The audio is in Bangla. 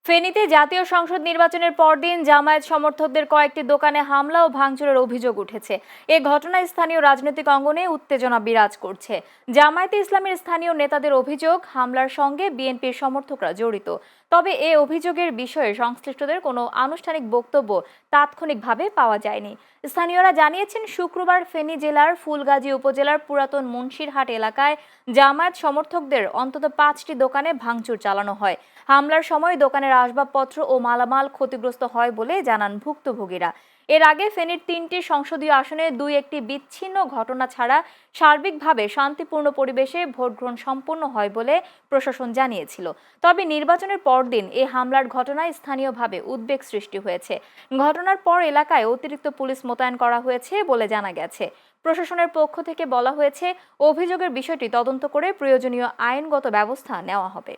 ফেনীতে জাতীয় সংসদ নির্বাচনের পরদিন জামায়াত সমর্থকদের কয়েকটি দোকানে হামলা ও ভাঙচুরের অভিযোগ উঠেছে। এ ঘটনায় স্থানীয় রাজনৈতিক অঙ্গনে উত্তেজনা বিরাজ করছে। জামায়াতে ইসলামীর স্থানীয় নেতাদের অভিযোগ, হামলার সঙ্গে বিএনপির সমর্থকরা জড়িত। তবে এ অভিযোগের বিষয়ে সংশ্লিষ্টদের কোনো আনুষ্ঠানিক বক্তব্য তাৎক্ষণিকভাবে পাওয়া যায়নি। স্থানীয়রা জানিয়েছেন, শুক্রবার ফেনী জেলার ফুলগাজী উপজেলার পুরাতন মুন্সিরহাট এলাকায় জামায়াত সমর্থকদের অন্তত 5টি দোকানে ভাঙচুর চালানো হয়। হামলার সময় দোকানের আসবাবপত্র ও মালামাল ক্ষতিগ্রস্ত হয় বলে জানান ভুক্তভোগীরা। এর আগে ফেনীর 3টি সংসদীয় আসনে একটি বিচ্ছিন্ন ঘটনা ছাড়া সার্বিকভাবে শান্তিপূর্ণ পরিবেশে ভোটগ্রহণ সম্পন্ন হয় বলে প্রশাসন জানিয়েছিল। তবে নির্বাচনের পরদিন এ হামলার ঘটনায় স্থানীয়ভাবে উদ্বেগ সৃষ্টি হয়েছে। ঘটনার পর এলাকায় অতিরিক্ত পুলিশ মোতায়েন করা হয়েছে বলে জানা গেছে। প্রশাসনের পক্ষ থেকে বলা হয়েছে, অভিযোগের বিষয়টি তদন্ত করে প্রয়োজনীয় আইনগত ব্যবস্থা নেওয়া হবে।